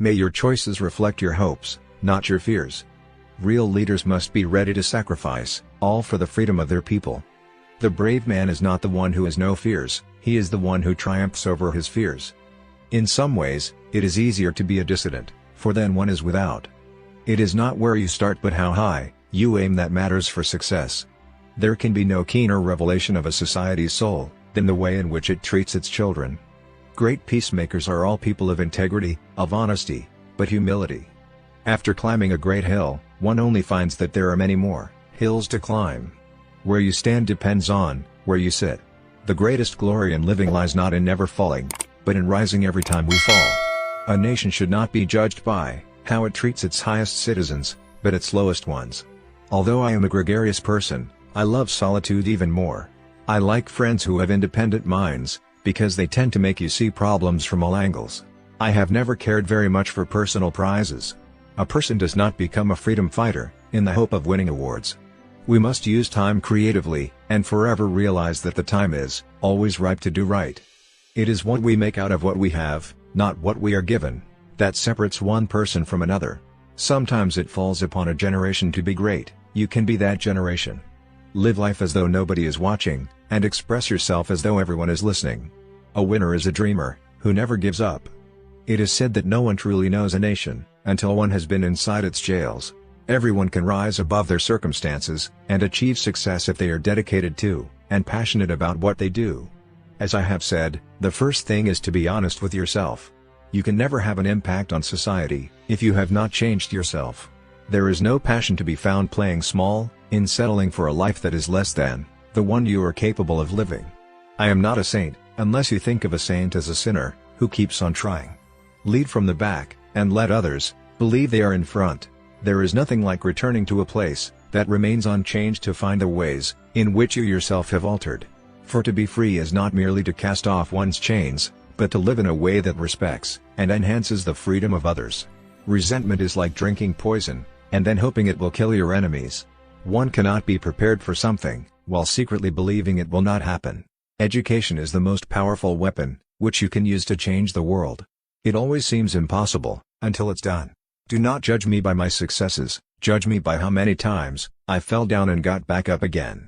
May your choices reflect your hopes, not your fears. Real leaders must be ready to sacrifice, all for the freedom of their people. The brave man is not the one who has no fears, he is the one who triumphs over his fears. In some ways, it is easier to be a dissident, for then one is without. It is not where you start but how high you aim that matters for success. There can be no keener revelation of a society's soul than the way in which it treats its children. Great peacemakers are all people of integrity, of honesty, but humility. After climbing a great hill, one only finds that there are many more hills to climb. Where you stand depends on where you sit. The greatest glory in living lies not in never falling, but in rising every time we fall. A nation should not be judged by how it treats its highest citizens, but its lowest ones. Although I am a gregarious person, I love solitude even more. I like friends who have independent minds, because they tend to make you see problems from all angles. I have never cared very much for personal prizes. A person does not become a freedom fighter in the hope of winning awards. We must use time creatively, and forever realize that the time is always ripe to do right. It is what we make out of what we have, not what we are given, that separates one person from another. Sometimes it falls upon a generation to be great. You can be that generation. Live life as though nobody is watching, and express yourself as though everyone is listening. A winner is a dreamer, who never gives up. It is said that no one truly knows a nation until one has been inside its jails. Everyone can rise above their circumstances, and achieve success if they are dedicated to, and passionate about what they do. As I have said, the first thing is to be honest with yourself. You can never have an impact on society if you have not changed yourself. There is no passion to be found playing small, in settling for a life that is less than the one you are capable of living. I am not a saint, unless you think of a saint as a sinner who keeps on trying. Lead from the back, and let others believe they are in front. There is nothing like returning to a place that remains unchanged to find the ways in which you yourself have altered. For to be free is not merely to cast off one's chains, but to live in a way that respects and enhances the freedom of others. Resentment is like drinking poison, and then hoping it will kill your enemies. One cannot be prepared for something, while secretly believing it will not happen. Education is the most powerful weapon, which you can use to change the world. It always seems impossible, until it's done. Do not judge me by my successes, judge me by how many times I fell down and got back up again.